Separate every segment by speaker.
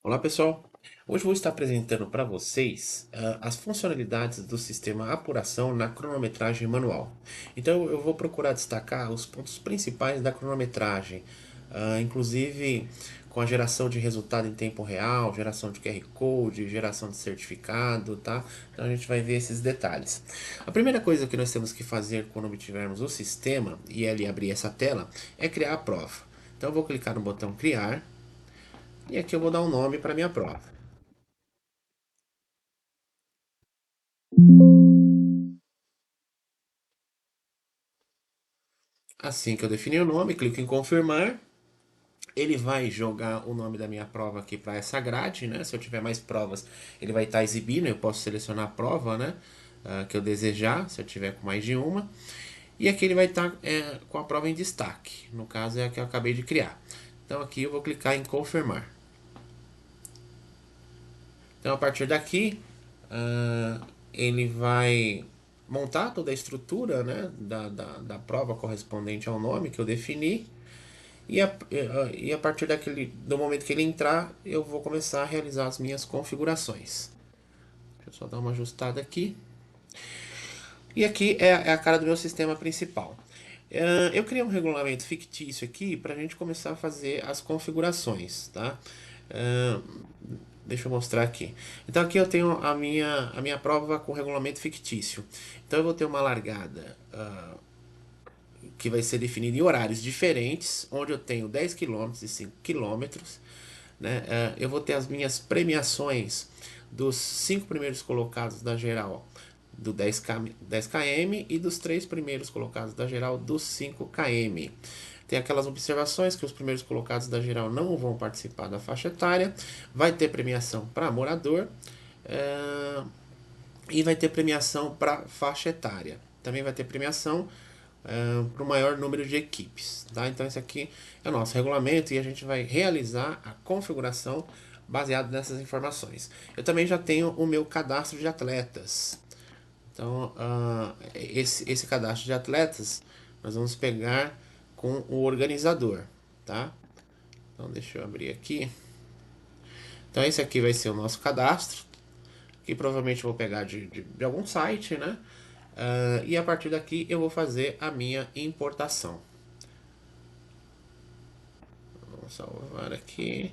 Speaker 1: Olá pessoal, hoje vou estar apresentando para vocês as funcionalidades do sistema apuração na cronometragem manual. Então eu vou procurar destacar os pontos principais da cronometragem, inclusive com a geração de resultado em tempo real, geração de QR Code, geração de certificado, tá? Então a gente vai ver esses detalhes. A primeira coisa que nós temos que fazer quando obtivermos o sistema e ele abrir essa tela é criar a prova. Então eu vou clicar no botão criar e aqui eu vou dar um nome para minha prova. Assim que eu definir o nome, clico em confirmar. Ele vai jogar o nome da minha prova aqui para essa grade, né? Se eu tiver mais provas, ele vai estar exibindo. Eu posso selecionar a prova, né? Que eu desejar, se eu tiver com mais de uma. E aqui ele vai estar com a prova em destaque. No caso é a que eu acabei de criar. Então aqui eu vou clicar em confirmar. Então a partir daqui, ele vai montar toda a estrutura, né, da prova correspondente ao nome que eu defini. E a partir do momento que ele entrar, eu vou começar a realizar as minhas configurações. Deixa eu só dar uma ajustada aqui. E aqui é a cara do meu sistema principal. Eu criei um regulamento fictício aqui para a gente começar a fazer as configurações, tá? Uh, Deixa eu mostrar aqui. Então aqui eu tenho a minha prova com regulamento fictício. Então eu vou ter uma largada que vai ser definida em horários diferentes, onde eu tenho 10 quilômetros e 5 quilômetros. Né? Eu vou ter as minhas premiações dos 5 primeiros colocados da geral do 10 km e dos 3 primeiros colocados da geral dos 5 km. Tem aquelas observações que os primeiros colocados da geral não vão participar da faixa etária, vai ter premiação para morador e vai ter premiação para faixa etária. Também vai ter premiação para o maior número de equipes. Tá? Então, esse aqui é o nosso regulamento e a gente vai realizar a configuração baseado nessas informações. Eu também já tenho o meu cadastro de atletas. Então, esse cadastro de atletas nós vamos pegar com o organizador. Tá? Então, deixa eu abrir aqui. Então, esse aqui vai ser o nosso cadastro, que provavelmente eu vou pegar de algum site, né? E a partir daqui eu vou fazer a minha importação. Vamos salvar aqui.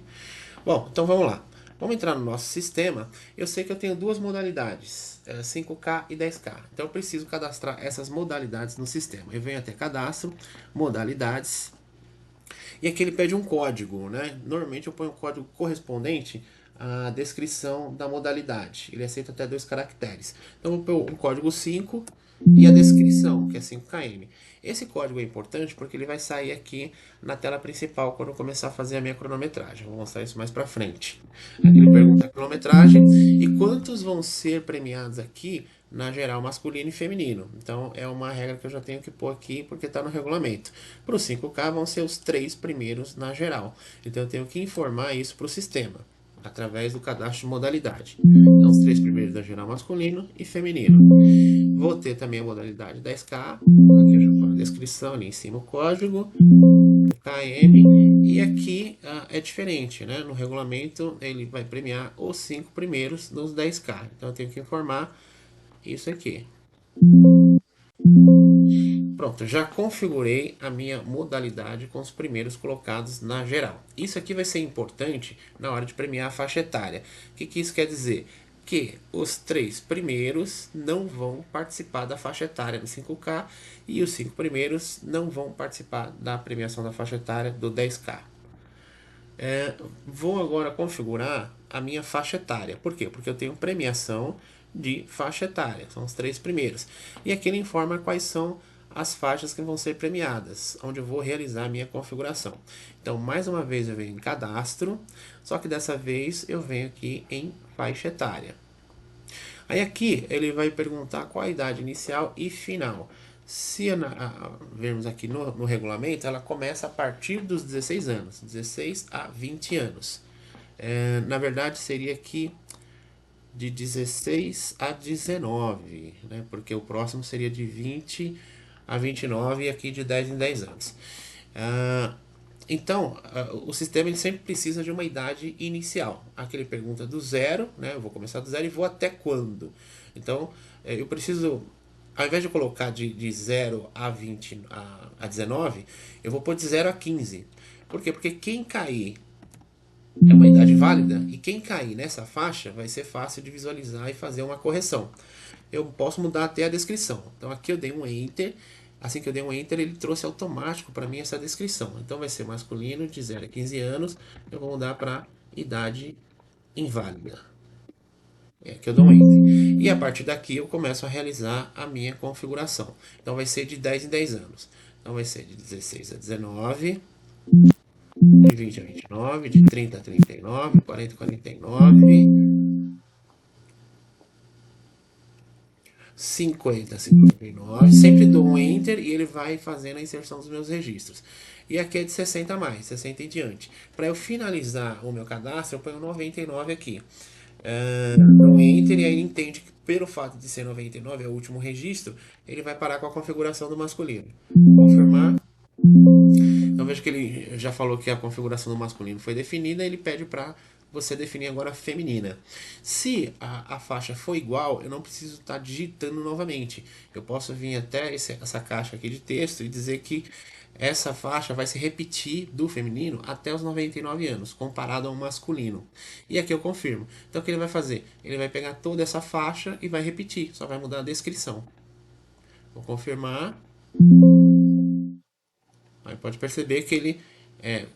Speaker 1: Bom, então vamos lá. Vamos entrar no nosso sistema. Eu sei que eu tenho duas modalidades, 5K e 10K. Então eu preciso cadastrar essas modalidades no sistema. Eu venho até cadastro, modalidades. E aqui ele pede um código, né? Normalmente eu ponho um código correspondente à descrição da modalidade. Ele aceita até 2 caracteres. Então eu vou pôr um código 5 e a descrição, que é 5 km. Esse código é importante porque ele vai sair aqui na tela principal quando eu começar a fazer a minha cronometragem. Eu vou mostrar isso mais pra frente. Aqui ele pergunta a cronometragem e quantos vão ser premiados aqui na geral masculino e feminino. Então é uma regra que eu já tenho que pôr aqui porque está no regulamento. Para o 5K vão ser os 3 primeiros na geral. Então eu tenho que informar isso para o sistema através do cadastro de modalidade. Então, os 3 primeiros da geral masculino e feminino. Vou ter também a modalidade 10K, aqui eu já falo a descrição ali em cima o código, KM, e aqui é diferente, né? No regulamento ele vai premiar os 5 primeiros nos 10K. Então eu tenho que informar isso aqui. Pronto, já configurei a minha modalidade com os primeiros colocados na geral. Isso aqui vai ser importante na hora de premiar a faixa etária. O que isso quer dizer? Que os 3 primeiros não vão participar da faixa etária do 5K e os 5 primeiros não vão participar da premiação da faixa etária do 10K. Vou agora configurar a minha faixa etária. Por quê? Porque eu tenho premiação de faixa etária, são os 3 primeiros. E aqui ele informa quais são as faixas que vão ser premiadas, onde eu vou realizar a minha configuração. Então, mais uma vez eu venho em cadastro, só que dessa vez eu venho aqui em faixa etária. Aí aqui ele vai perguntar qual a idade inicial e final. Se vermos aqui no regulamento, ela começa a partir dos 16 anos, 16 a 20 anos. Na verdade, seria aqui de 16 a 19, né? Porque o próximo seria de 20 a 29 e aqui de 10 em 10 anos. Então, o sistema ele sempre precisa de uma idade inicial. Aqui ele pergunta do zero, né? Eu vou começar do zero e vou até quando. Então, eu preciso, ao invés de colocar de 0 a 20 a 19, eu vou pôr de 0 a 15. Por quê? Porque quem cair é uma idade válida e quem cair nessa faixa vai ser fácil de visualizar e fazer uma correção. Eu posso mudar até a descrição. Então aqui eu dei um Enter. Assim que eu dei um Enter, ele trouxe automático para mim essa descrição. Então vai ser masculino de 0 a 15 anos. Eu vou mudar para idade inválida. É que eu dou um Enter. E a partir daqui eu começo a realizar a minha configuração. Então vai ser de 10 em 10 anos. Então vai ser de 16 a 19, de 20 a 29, de 30 a 39, 40 a 49, 50 a 59. Sempre dou um Enter e ele vai fazendo a inserção dos meus registros. E aqui é de 60 a mais, 60 em diante. Para eu finalizar o meu cadastro, eu ponho 99 aqui. Dou Enter e aí ele entende que pelo fato de ser 99, é o último registro, ele vai parar com a configuração do masculino. Confirmar. Então veja que ele já falou que a configuração do masculino foi definida, ele pede para você definir agora a feminina. Se a faixa for igual, eu não preciso estar digitando novamente. Eu posso vir até essa caixa aqui de texto e dizer que essa faixa vai se repetir do feminino até os 99 anos, comparado ao masculino. E aqui eu confirmo. Então o que ele vai fazer? Ele vai pegar toda essa faixa e vai repetir, só vai mudar a descrição. Vou confirmar. Aí pode perceber que ele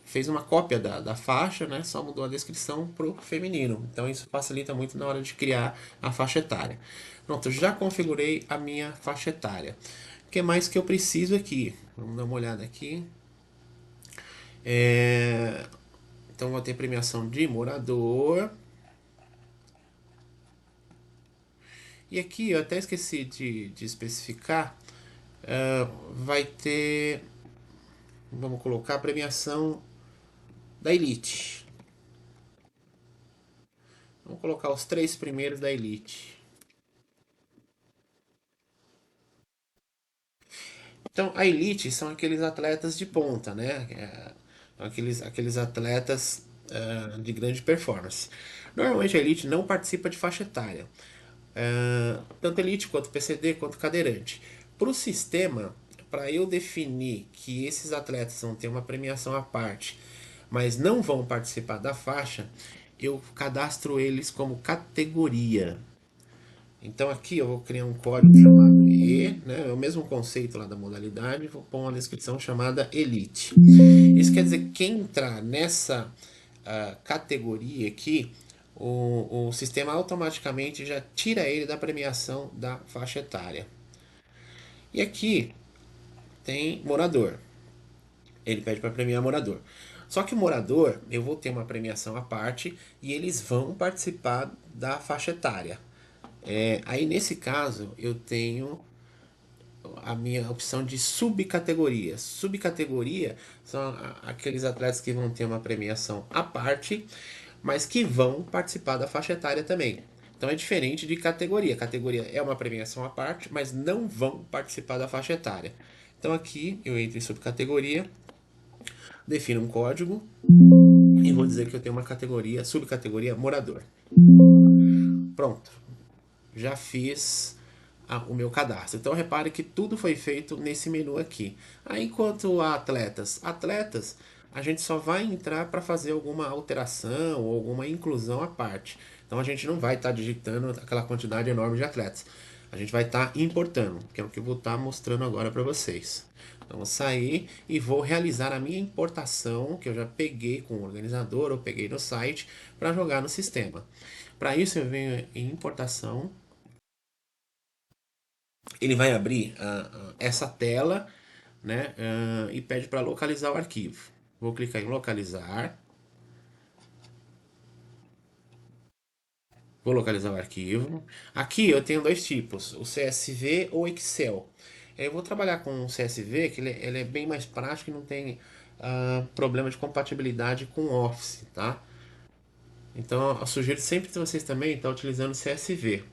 Speaker 1: fez uma cópia da faixa, né? Só mudou a descrição para o feminino. Então isso facilita muito na hora de criar a faixa etária. Pronto, já configurei a minha faixa etária. O que mais que eu preciso aqui? Vamos dar uma olhada aqui. Então vou ter premiação de morador. E aqui eu até esqueci de especificar. Vai ter. Vamos colocar a premiação da Elite. Vamos colocar os 3 primeiros da Elite. Então, a Elite são aqueles atletas de ponta, né? Aqueles atletas de grande performance. Normalmente a Elite não participa de faixa etária. Tanto Elite quanto PCD quanto cadeirante. Para o sistema, para eu definir que esses atletas vão ter uma premiação à parte, mas não vão participar da faixa, eu cadastro eles como categoria. Então aqui eu vou criar um código chamado E, né? É o mesmo conceito lá da modalidade, vou pôr uma descrição chamada Elite. Isso quer dizer que quem entrar nessa categoria aqui, o sistema automaticamente já tira ele da premiação da faixa etária. E aqui tem morador. Ele pede para premiar morador. Só que o morador, eu vou ter uma premiação à parte e eles vão participar da faixa etária. Aí nesse caso eu tenho a minha opção de subcategoria. Subcategoria são aqueles atletas que vão ter uma premiação à parte, mas que vão participar da faixa etária também. Então é diferente de categoria. Categoria é uma premiação à parte, mas não vão participar da faixa etária. Então aqui eu entro em subcategoria, defino um código e vou dizer que eu tenho uma categoria, subcategoria morador. Pronto. Já fiz o meu cadastro. Então repare que tudo foi feito nesse menu aqui. Aí quanto a atletas, a gente só vai entrar para fazer alguma alteração ou alguma inclusão à parte. Então a gente não vai estar digitando aquela quantidade enorme de atletas. A gente vai estar importando, que é o que eu vou estar mostrando agora para vocês. Então vou sair e vou realizar a minha importação, que eu já peguei com o organizador ou peguei no site, para jogar no sistema. Para isso eu venho em importação, ele vai abrir essa tela, né, e pede para localizar o arquivo. Vou clicar em localizar. Vou localizar o arquivo. Aqui eu tenho dois tipos, o CSV ou Excel. Eu vou trabalhar com o CSV, que ele é bem mais prático e não tem problema de compatibilidade com o Office, tá? Então eu sugiro sempre que vocês também estão utilizando o CSV.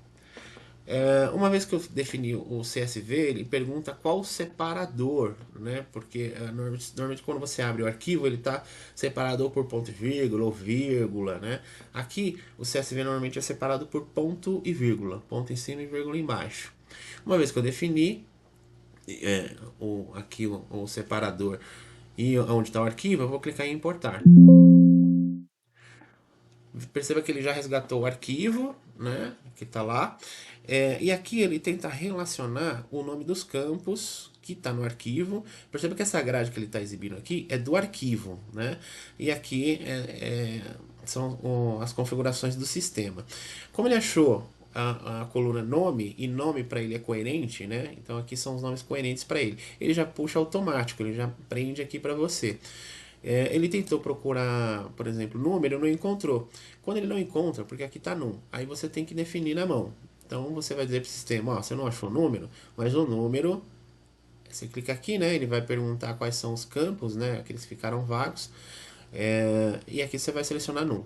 Speaker 1: Uma vez que eu defini o CSV, ele pergunta qual separador, né? Porque normalmente quando você abre o arquivo, ele está separado ou por ponto e vírgula ou vírgula, né? Aqui o CSV normalmente é separado por ponto e vírgula, ponto em cima e vírgula embaixo. Uma vez que eu defini aqui o separador e onde está o arquivo, eu vou clicar em importar. Perceba que ele já resgatou o arquivo, né, que está lá. E aqui ele tenta relacionar o nome dos campos que está no arquivo. Perceba que essa grade que ele está exibindo aqui é do arquivo, né? E aqui são as configurações do sistema. Como ele achou a coluna nome, e nome para ele é coerente, né? Então aqui são os nomes coerentes para ele. Ele já puxa automático, ele já prende aqui para você. Ele tentou procurar, por exemplo, número, não encontrou. Quando ele não encontra, porque aqui está num, aí você tem que definir na mão. Então você vai dizer para o sistema, ó, você não achou número, mas o número, você clica aqui, né? Ele vai perguntar quais são os campos, né? Aqueles que ficaram vagos. E aqui você vai selecionar num.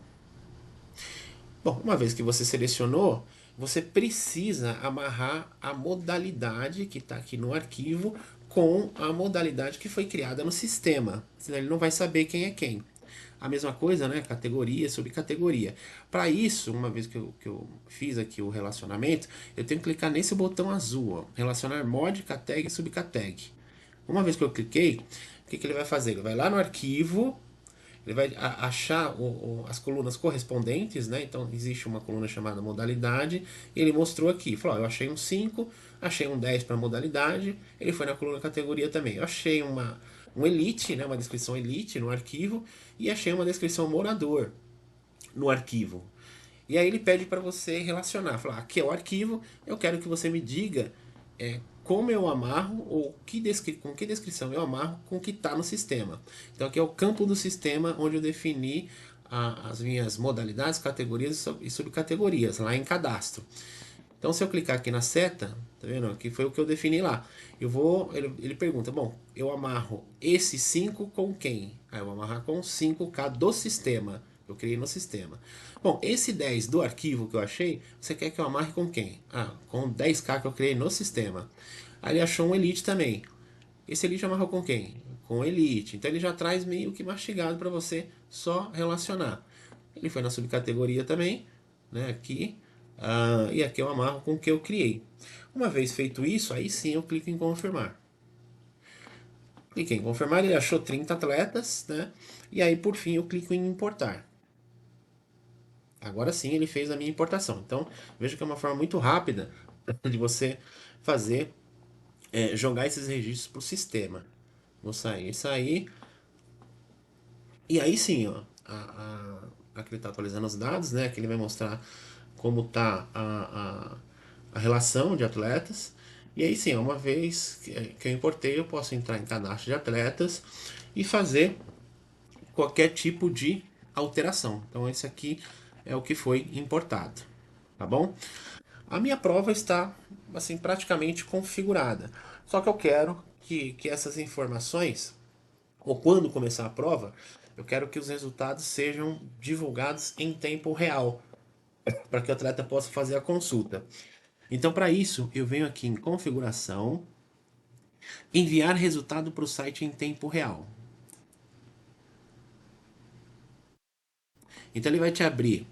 Speaker 1: Bom, uma vez que você selecionou, você precisa amarrar a modalidade que está aqui no arquivo com a modalidade que foi criada no sistema. Senão ele não vai saber quem é quem. A mesma coisa, né? Categoria, subcategoria. Para isso, uma vez que eu fiz aqui o relacionamento, eu tenho que clicar nesse botão azul, ó, relacionar mod, categ e subcateg. Uma vez que eu cliquei, o que ele vai fazer? Ele vai lá no arquivo, ele vai achar as colunas correspondentes, né? Então existe uma coluna chamada modalidade, e ele mostrou aqui, falou, eu achei um 5, achei um 10 para modalidade, ele foi na coluna categoria também. Eu achei um elite, né? Uma descrição elite no arquivo, e achei uma descrição morador no arquivo. E aí ele pede para você relacionar, falar, aqui é o arquivo, eu quero que você me diga como eu amarro ou com que descrição eu amarro com o que está no sistema. Então aqui é o campo do sistema onde eu defini as minhas modalidades, categorias e subcategorias lá em cadastro. Então se eu clicar aqui na seta, tá vendo? Aqui foi o que eu defini lá. Ele pergunta, bom, eu amarro esse 5 com quem? Aí eu vou amarrar com 5K do sistema. Eu criei no sistema. Bom, esse 10 do arquivo que eu achei, você quer que eu amarre com quem? Ah, com 10K que eu criei no sistema. Aí ele achou um Elite também. Esse Elite amarrou com quem? Com Elite. Então ele já traz meio que mastigado para você só relacionar. Ele foi na subcategoria também, né? Aqui. E aqui eu amarro com o que eu criei. Uma vez feito isso, aí sim eu clico em confirmar. Cliquei em confirmar, ele achou 30 atletas, né? E aí por fim eu clico em importar. Agora sim ele fez a minha importação. Então veja que é uma forma muito rápida de você fazer, jogar esses registros para o sistema. Vou sair. E aí sim, ó, aqui ele está atualizando os dados, né? Aqui ele vai mostrar como está a relação de atletas. E aí sim, uma vez que eu importei, eu posso entrar em cadastro de atletas e fazer qualquer tipo de alteração. Então esse aqui é o que foi importado, tá bom? A minha prova está assim praticamente configurada. Só que eu quero que essas informações, ou quando começar a prova, eu quero que os resultados sejam divulgados em tempo real, para que o atleta possa fazer a consulta. Então, para isso, eu venho aqui em configuração, enviar resultado para o site em tempo real. Então, ele vai te abrir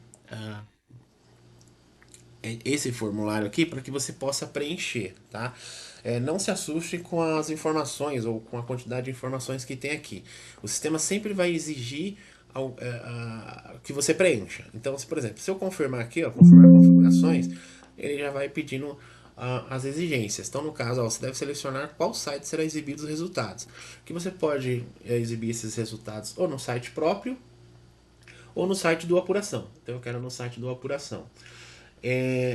Speaker 1: esse formulário aqui para que você possa preencher, tá? Não se assuste com as informações ou com a quantidade de informações que tem aqui. O sistema sempre vai exigir que você preencha. Então, por exemplo, se eu confirmar aqui, ó, confirmar configurações, ele já vai pedindo as exigências. Então, no caso, ó, você deve selecionar qual site será exibido os resultados. Que você pode exibir esses resultados ou no site próprio ou no site do Apuração. Então, eu quero no site do Apuração.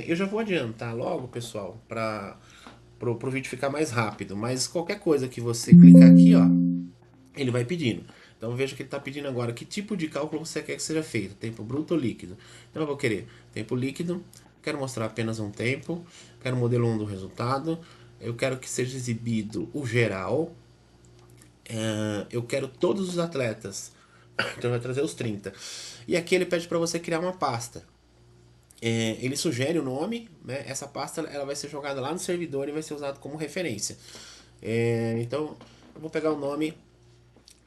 Speaker 1: Eu já vou adiantar logo, pessoal, para o vídeo ficar mais rápido. Mas qualquer coisa que você clicar aqui, ó, ele vai pedindo. Então veja que ele está pedindo agora que tipo de cálculo você quer que seja feito, tempo bruto ou líquido. Então eu vou querer tempo líquido, quero mostrar apenas um tempo, quero o modelo 1 do resultado, eu quero que seja exibido o geral, eu quero todos os atletas, então vai trazer os 30. E aqui ele pede para você criar uma pasta. ele sugere o nome, né? Essa pasta ela vai ser jogada lá no servidor e vai ser usada como referência. Então, eu vou pegar o nome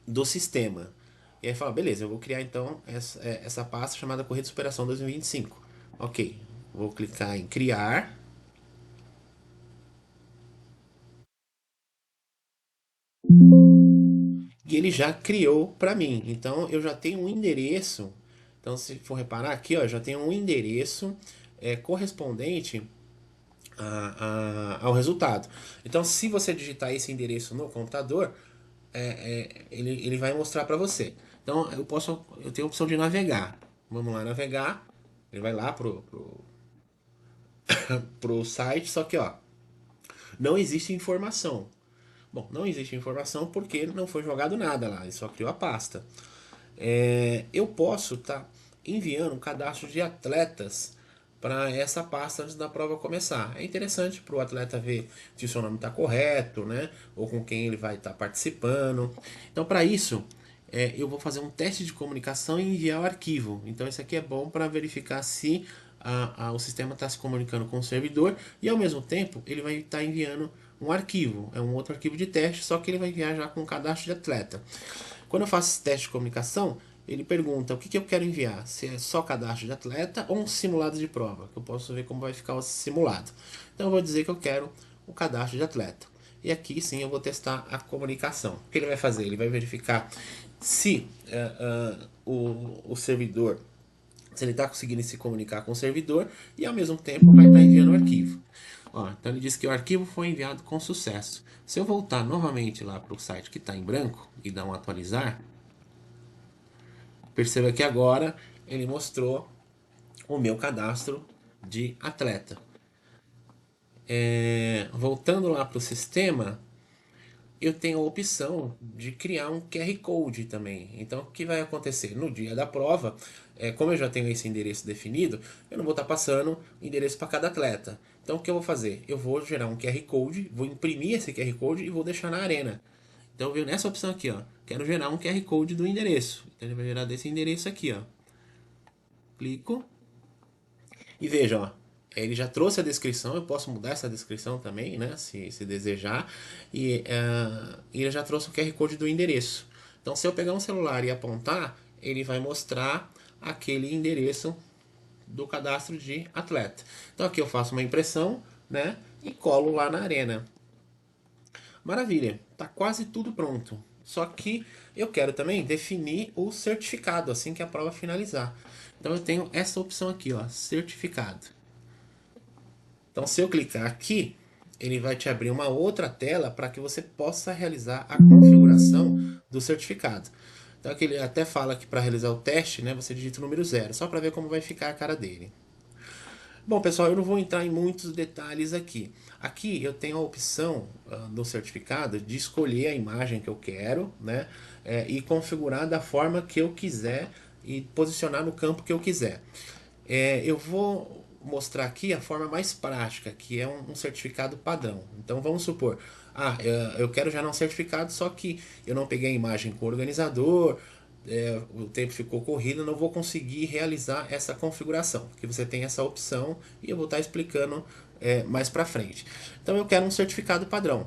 Speaker 1: do sistema. E aí fala, beleza, eu vou criar então essa pasta chamada Corrida de Superação 2025. Ok, vou clicar em criar. E ele já criou para mim. Então eu já tenho um endereço. Então se for reparar aqui, ó, já tenho um endereço correspondente ao resultado. Então se você digitar esse endereço no computador, ele vai mostrar para você. Então eu tenho a opção de navegar. Vamos lá navegar. Ele vai lá pro site, só que ó, não existe informação. Bom, não existe informação porque não foi jogado nada lá, ele só criou a pasta. Eu posso estar enviando um cadastro de atletas para essa pasta antes da prova começar. É interessante para o atleta ver se o seu nome está correto, né? Ou com quem ele vai estar participando. Então, para isso, eu vou fazer um teste de comunicação e enviar o arquivo. Então, isso aqui é bom para verificar se o sistema está se comunicando com o servidor e, ao mesmo tempo, ele vai estar enviando um arquivo. É um outro arquivo de teste, só que ele vai enviar já com um cadastro de atleta. Quando eu faço esse teste de comunicação, ele pergunta o que eu quero enviar, se é só cadastro de atleta ou um simulado de prova, que eu posso ver como vai ficar o simulado. Então eu vou dizer que eu quero o cadastro de atleta. E aqui sim eu vou testar a comunicação. O que ele vai fazer? Ele vai verificar se o servidor, se ele está conseguindo se comunicar com o servidor e ao mesmo tempo vai estar enviando o arquivo. Ó, então ele diz que o arquivo foi enviado com sucesso. Se eu voltar novamente lá para o site que está em branco e dar um atualizar, perceba que agora ele mostrou o meu cadastro de atleta. Voltando lá para o sistema, eu tenho a opção de criar um QR Code também. Então, o que vai acontecer? No dia da prova, como eu já tenho esse endereço definido, eu não vou estar passando endereço para cada atleta. Então, o que eu vou fazer? Eu vou gerar um QR Code, vou imprimir esse QR Code e vou deixar na arena. Então, eu venho nessa opção aqui, ó. Quero gerar um QR Code do endereço. Então, ele vai gerar desse endereço aqui, ó. Clico e veja, ó, ele já trouxe a descrição, eu posso mudar essa descrição também, né, se desejar, e ele já trouxe o QR Code do endereço. Então, se eu pegar um celular e apontar, ele vai mostrar aquele endereço do cadastro de atleta. Então, aqui eu faço uma impressão, né, e colo lá na arena. Maravilha, tá quase tudo pronto. Só que eu quero também definir o certificado assim que a prova finalizar. Então eu tenho essa opção aqui, ó, certificado. Então se eu clicar aqui, ele vai te abrir uma outra tela para que você possa realizar a configuração do certificado. Então aqui ele até fala que para realizar o teste, né, você digita o número 0, só para ver como vai ficar a cara dele. Bom, pessoal, eu não vou entrar em muitos detalhes aqui. Aqui eu tenho a opção do certificado de escolher a imagem que eu quero, né? E configurar da forma que eu quiser e posicionar no campo que eu quiser. Eu vou mostrar aqui a forma mais prática, que é um certificado padrão. Então vamos supor, eu quero já um certificado, só que eu não peguei a imagem com o organizador, o tempo ficou corrido, não vou conseguir realizar essa configuração, porque você tem essa opção e eu vou estar explicando mais para frente. Então eu quero um certificado padrão.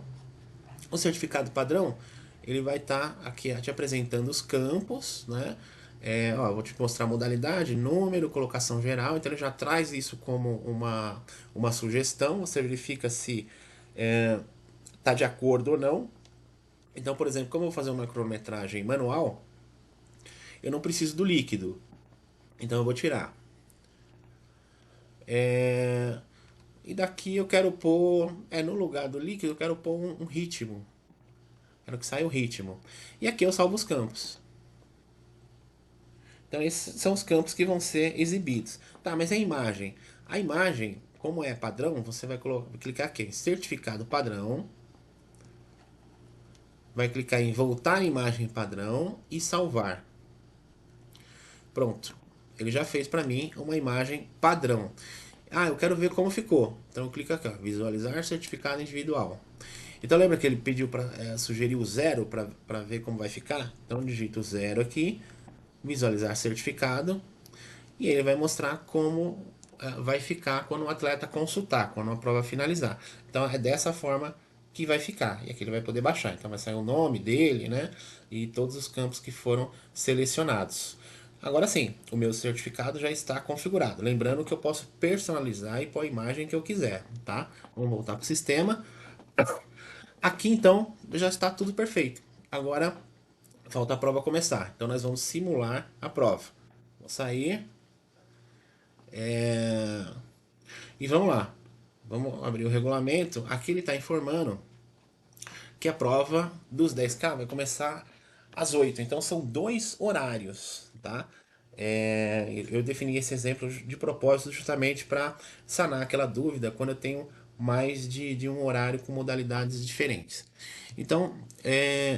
Speaker 1: O certificado padrão ele vai estar aqui te apresentando os campos, né? Vou te mostrar a modalidade, número, colocação geral, então ele já traz isso como uma sugestão, você verifica se está de acordo ou não. Então, por exemplo, como eu vou fazer uma cronometragem manual, eu não preciso do líquido. Então eu vou tirar. E daqui eu quero pôr, no lugar do líquido, eu quero pôr um ritmo. Quero que saia o ritmo. E aqui eu salvo os campos. Então esses são os campos que vão ser exibidos. Tá, mas a imagem? A imagem, como é padrão, você vai clicar aqui em certificado padrão. Vai clicar em voltar imagem padrão e salvar. Pronto. Ele já fez para mim uma imagem padrão. Eu quero ver como ficou. Então eu clico aqui, ó, visualizar certificado individual. Então lembra que ele pediu para sugerir o 0 para ver como vai ficar? Então digito o 0 aqui, visualizar certificado, e ele vai mostrar como vai ficar quando o atleta consultar, quando a prova finalizar. Então é dessa forma que vai ficar. E aqui ele vai poder baixar. Então vai sair o nome dele, né? E todos os campos que foram selecionados. Agora sim, o meu certificado já está configurado. Lembrando que eu posso personalizar e pôr a imagem que eu quiser, tá? Vamos voltar para o sistema. Aqui então já está tudo perfeito. Agora falta a prova começar. Então nós vamos simular a prova. Vou sair. E vamos lá. Vamos abrir o regulamento. Aqui ele está informando que a prova dos 10K vai começar às 8. Então são dois horários, tá? Eu defini esse exemplo de propósito justamente para sanar aquela dúvida quando eu tenho mais de um horário com modalidades diferentes. Então,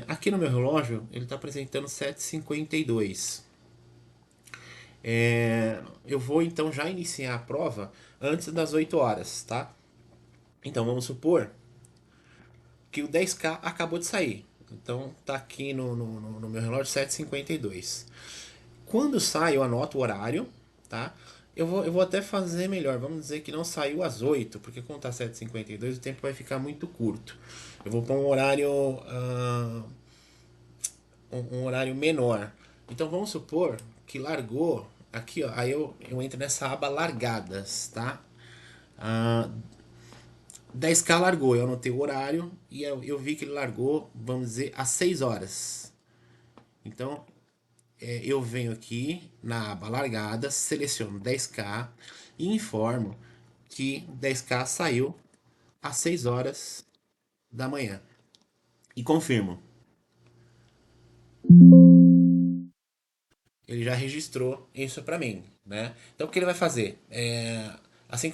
Speaker 1: aqui no meu relógio, ele está apresentando 7h52. Eu vou então já iniciar a prova antes das 8 horas, tá? Então vamos supor que o 10K acabou de sair. Então tá aqui no meu relógio 7h52. Quando sai, eu anoto o horário, tá? Eu vou até fazer melhor. Vamos dizer que não saiu às 8, porque quando tá 7h52 o tempo vai ficar muito curto. Eu vou pôr um horário, um horário menor. Então vamos supor que largou aqui, ó. Aí eu entro nessa aba largadas, tá? Ah, 10K largou, eu anotei o horário e eu vi que ele largou, vamos dizer, às 6 horas. Então, eu venho aqui na aba largadas, seleciono 10K e informo que 10K saiu às 6 horas da manhã. E confirmo. Ele já registrou isso para mim, né? Então o que ele vai fazer? Assim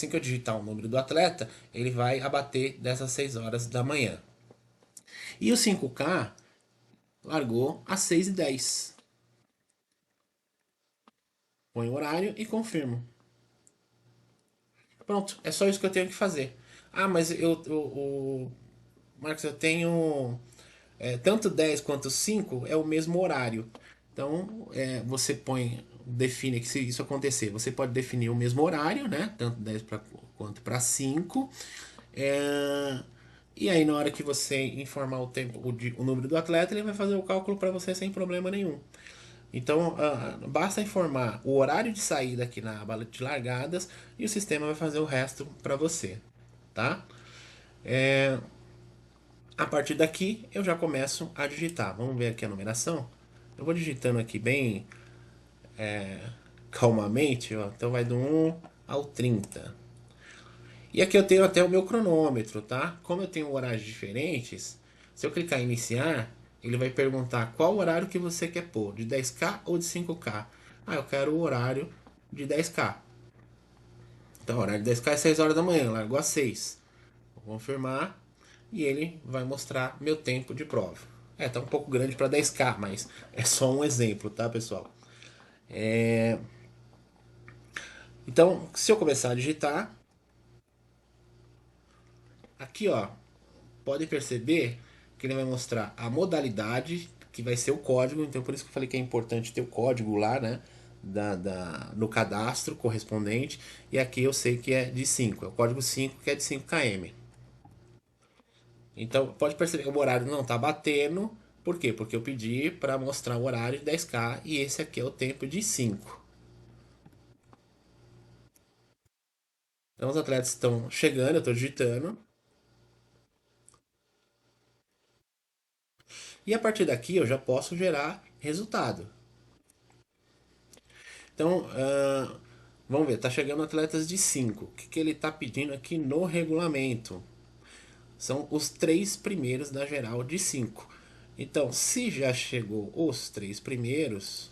Speaker 1: que eu digitar o número do atleta, ele vai abater dessas 6 horas da manhã. E o 5K largou às 6h10. Põe o horário e confirmo. Pronto, é só isso que eu tenho que fazer. Ah, mas Marcos, eu tenho tanto 10 quanto 5 é o mesmo horário. Então, você define que se isso acontecer, você pode definir o mesmo horário, né? Tanto 10 quanto para 5. É, e aí, na hora que você informar o tempo, o número do atleta, ele vai fazer o cálculo para você sem problema nenhum. Então, basta informar o horário de saída aqui na aba de largadas e o sistema vai fazer o resto para você, tá? A partir daqui, eu já começo a digitar. Vamos ver aqui a numeração. Eu vou digitando aqui bem calmamente, ó. Então vai do 1 ao 30. E aqui eu tenho até o meu cronômetro, tá? Como eu tenho horários diferentes, se eu clicar em iniciar, ele vai perguntar qual horário que você quer pôr, de 10K ou de 5K. Ah, eu quero o horário de 10K. Então, o horário de 10K é 6 horas da manhã, largou às 6. Vou confirmar e ele vai mostrar meu tempo de prova. Tá um pouco grande para 10K, mas é só um exemplo, tá, pessoal? Então, se eu começar a digitar, aqui, ó, pode perceber que ele vai mostrar a modalidade, que vai ser o código. Então, por isso que eu falei que é importante ter o código lá, né? No cadastro correspondente. E aqui eu sei que é de 5. É o código 5 que é de 5 km. Então, pode perceber que o horário não está batendo. Por quê? Porque eu pedi para mostrar o horário de 10K e esse aqui é o tempo de 5. Então, os atletas estão chegando, eu estou digitando. E a partir daqui eu já posso gerar resultado. Então, vamos ver, tá chegando atletas de 5. O que ele está pedindo aqui no regulamento? São os 3 primeiros da geral de 5. Então, se já chegou os 3 primeiros,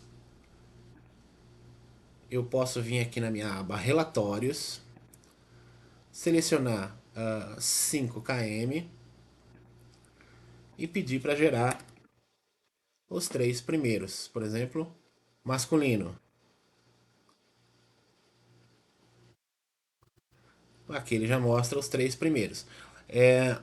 Speaker 1: eu posso vir aqui na minha aba Relatórios, selecionar 5 km e pedir para gerar os 3 primeiros. Por exemplo, masculino. Aqui ele já mostra os 3 primeiros. É,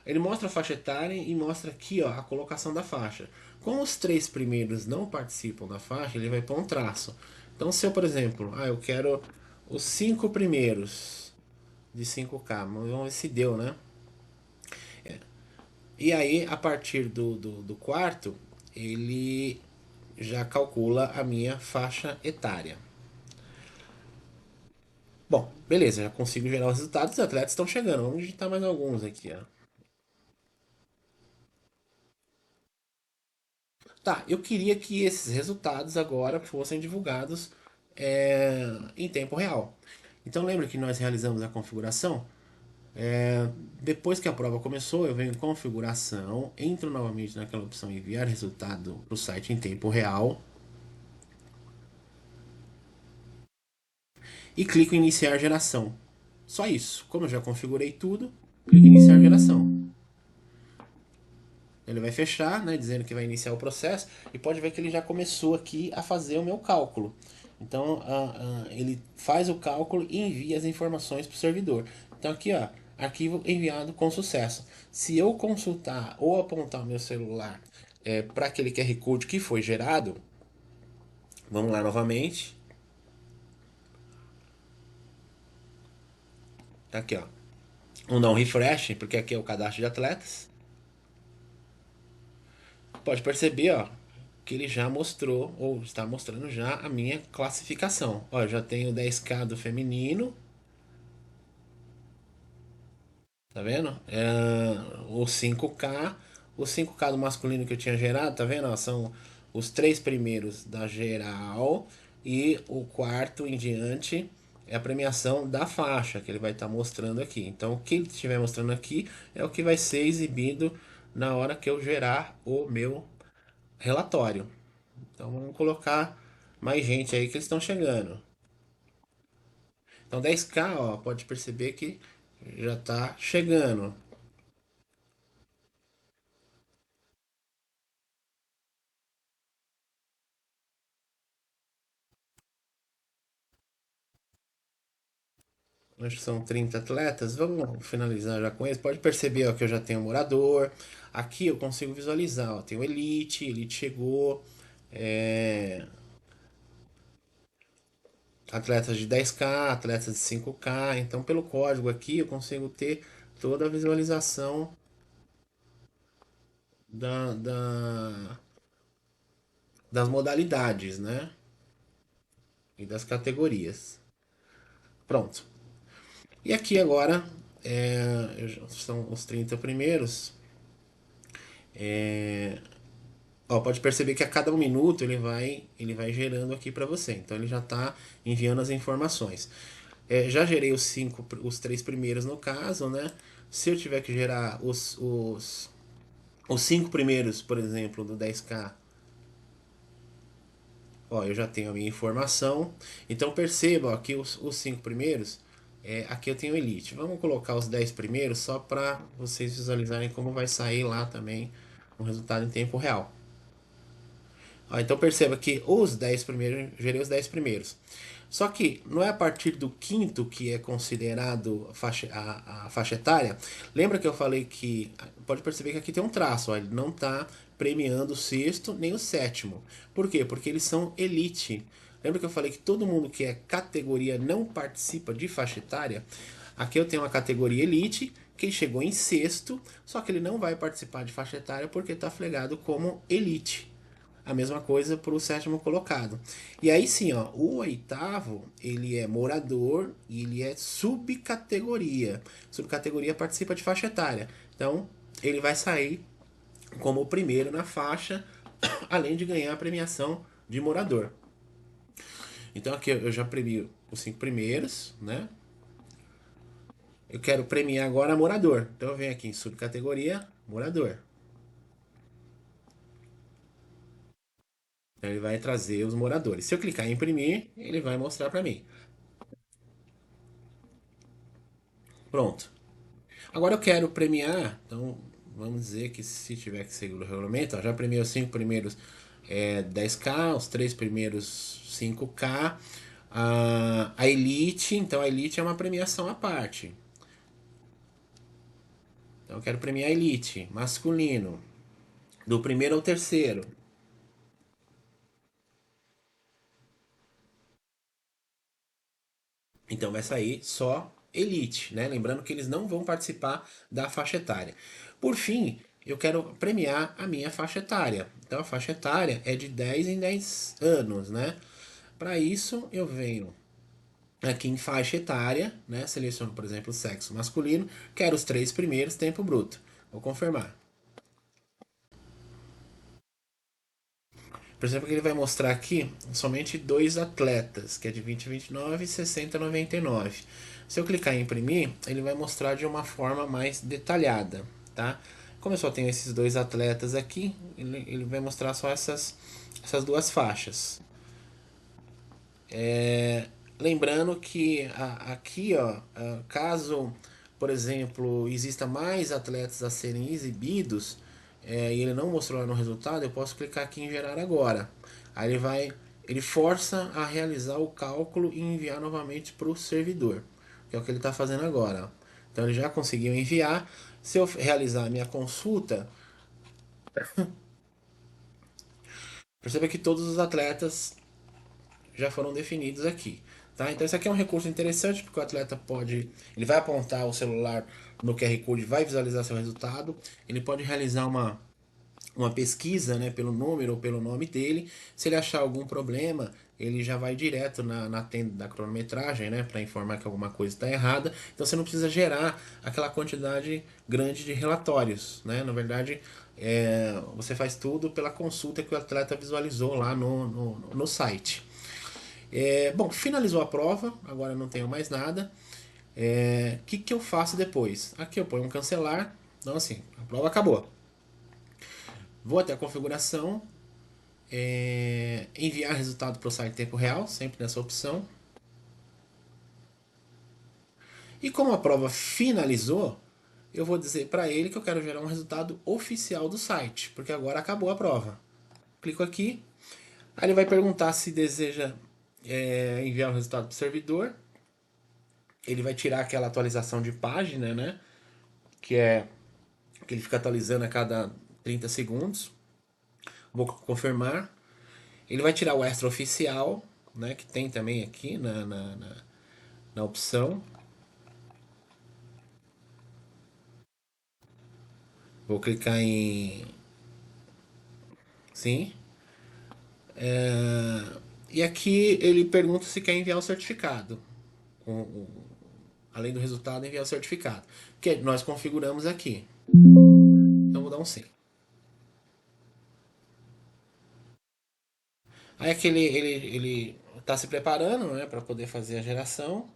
Speaker 1: ele mostra a faixa etária e mostra aqui, ó, a colocação da faixa. Como os 3 primeiros não participam da faixa, ele vai pôr um traço. Então, se eu, por exemplo, eu quero os cinco primeiros de 5K, vamos ver se deu, né? E aí, a partir do quarto, ele já calcula a minha faixa etária. Bom, beleza, já consigo gerar os resultados. Os atletas estão chegando. Vamos digitar mais alguns aqui, ó. Tá, eu queria que esses resultados agora fossem divulgados em tempo real. Então lembra que nós realizamos a configuração? Depois que a prova começou, eu venho em configuração, entro novamente naquela opção enviar resultado para o site em tempo real e clico em iniciar geração. Só isso. Como eu já configurei tudo, clico em iniciar geração. Ele vai fechar, né, dizendo que vai iniciar o processo e pode ver que ele já começou aqui a fazer o meu cálculo. Então ele faz o cálculo e envia as informações para o servidor. Então aqui, ó, arquivo enviado com sucesso. Se eu consultar ou apontar o meu celular para aquele QR Code que foi gerado, vamos lá novamente. Aqui, ó, vamos dar um refresh, porque aqui é o cadastro de atletas. Pode perceber, ó, que ele já mostrou, ou está mostrando já a minha classificação. Ó, eu já tenho 10K do feminino, tá vendo? O 5K do masculino que eu tinha gerado, tá vendo? Ó, são os três primeiros da geral e o quarto em diante é a premiação da faixa que ele vai estar mostrando aqui. Então, o que ele estiver mostrando aqui é o que vai ser exibido na hora que eu gerar o meu relatório. Então vamos colocar mais gente aí que eles estão chegando. Então 10K, ó, pode perceber que já está chegando. Acho que são 30 atletas. Vamos finalizar já com eles. Pode perceber ó, que eu já tenho morador. Aqui eu consigo visualizar. Ó, tem o Elite, Elite chegou. É, atletas de 10K, atletas de 5K. Então, pelo código aqui, eu consigo ter toda a visualização da, das modalidades, né? E das categorias. Pronto. E aqui agora são os 30 primeiros. Ó, pode perceber que a cada um minuto ele vai gerando aqui para você. Então ele já está enviando as informações. Já gerei os três primeiros no caso, né? Se eu tiver que gerar os cinco primeiros, por exemplo, do 10K, ó, eu já tenho a minha informação. Então perceba ó, que os cinco primeiros, aqui eu tenho Elite. Vamos colocar os 10 primeiros só para vocês visualizarem como vai sair lá também o resultado em tempo real. Ó, então perceba que os 10 primeiros, gerei os 10 primeiros. Só que não é a partir do quinto que é considerado a faixa etária. Lembra que eu falei que. Pode perceber que aqui tem um traço, ó, ele não está premiando o sexto nem o sétimo. Por quê? Porque eles são elite. Lembra que eu falei que todo mundo que é categoria não participa de faixa etária? Aqui eu tenho uma categoria elite que chegou em sexto, só que ele não vai participar de faixa etária porque está flegado como elite. A mesma coisa para o sétimo colocado. E aí sim, ó, o oitavo ele é morador e ele é subcategoria. Subcategoria participa de faixa etária. Então ele vai sair como o primeiro na faixa, além de ganhar a premiação de morador. Então aqui eu já premio os cinco primeiros, né? Eu quero premiar agora morador. Então eu venho aqui em subcategoria morador. Então ele vai trazer os moradores. Se eu clicar em imprimir, ele vai mostrar para mim. Pronto. Agora eu quero premiar, então vamos dizer que se tiver que seguir o regulamento, ó, já premiei os cinco primeiros 10K, os três primeiros 5K, a Elite, então a Elite é uma premiação à parte. Então eu quero premiar a Elite, masculino, do primeiro ao terceiro. Então vai sair só Elite, né? Lembrando que eles não vão participar da faixa etária. Por fim, eu quero premiar a minha faixa etária. Então a faixa etária é de 10 em 10 anos, né? Para isso eu venho aqui em faixa etária, né? Seleciono, por exemplo, o sexo masculino, quero os três primeiros, tempo bruto. Vou confirmar. Por exemplo, que ele vai mostrar aqui somente dois atletas, que é de 20 a 29 e 60 a 99. Se eu clicar em imprimir, ele vai mostrar de uma forma mais detalhada, tá? Como eu só tenho esses dois atletas aqui, ele vai mostrar só essas duas faixas. Lembrando que aqui, ó, caso, por exemplo, exista mais atletas a serem exibidos e ele não mostrou lá no resultado, eu posso clicar aqui em gerar agora. Aí ele força a realizar o cálculo e enviar novamente para o servidor, que é o que ele está fazendo agora. Então ele já conseguiu enviar. Se eu realizar a minha consulta, perceba que todos os atletas já foram definidos aqui. Tá? Então isso aqui é um recurso interessante porque o atleta pode, ele vai apontar o celular no QR Code, vai visualizar seu resultado, ele pode realizar uma pesquisa, né, pelo número ou pelo nome dele. Se ele achar algum problema, ele já vai direto na tenda da cronometragem, né, para informar que alguma coisa está errada. Então você não precisa gerar aquela quantidade grande de relatórios, né? Na verdade, você faz tudo pela consulta que o atleta visualizou lá no site. Bom, finalizou a prova, agora não tenho mais nada. Que eu faço depois? Aqui eu ponho um cancelar. Então, assim, a prova acabou. Vou até a configuração, enviar resultado para o site em tempo real, sempre nessa opção. E como a prova finalizou, eu vou dizer para ele que eu quero gerar um resultado oficial do site, porque agora acabou a prova. Clico aqui, aí ele vai perguntar se deseja enviar o resultado para o servidor. Ele vai tirar aquela atualização de página, né? Que é que ele fica atualizando a cada 30 segundos. Vou confirmar. Ele vai tirar o extra oficial, né? Que tem também aqui na opção. Vou clicar em sim. E aqui ele pergunta se quer enviar o certificado. Além do resultado, enviar o certificado. Que nós configuramos aqui. Então vou dar um sim. Aí aqui ele tá se preparando, né, para poder fazer a geração.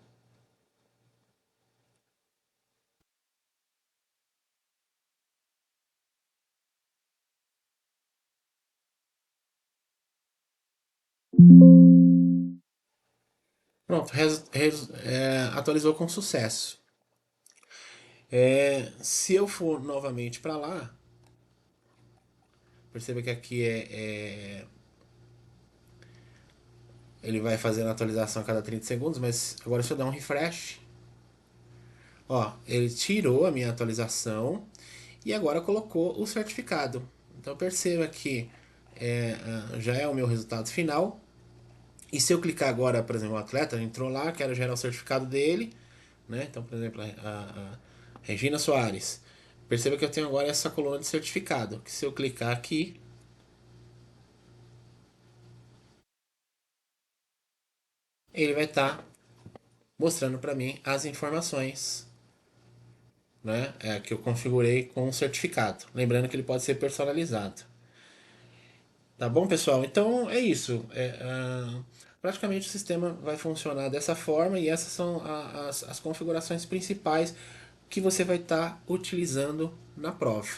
Speaker 1: Pronto, atualizou com sucesso. Se eu for novamente para lá, perceba que aqui ele vai fazendo a atualização a cada 30 segundos, mas agora se eu der um refresh, ó, ele tirou a minha atualização e agora colocou o certificado. Então perceba que já é o meu resultado final. E se eu clicar agora, por exemplo, o atleta entrou lá, quero gerar o certificado dele, né? Então, por exemplo, a Regina Soares. Perceba que eu tenho agora essa coluna de certificado. Que se eu clicar aqui, ele vai estar mostrando para mim as informações, né? Que eu configurei com o certificado. Lembrando que ele pode ser personalizado. Tá bom, pessoal? Então é isso. Praticamente o sistema vai funcionar dessa forma e essas são as configurações principais que você vai estar utilizando na prova.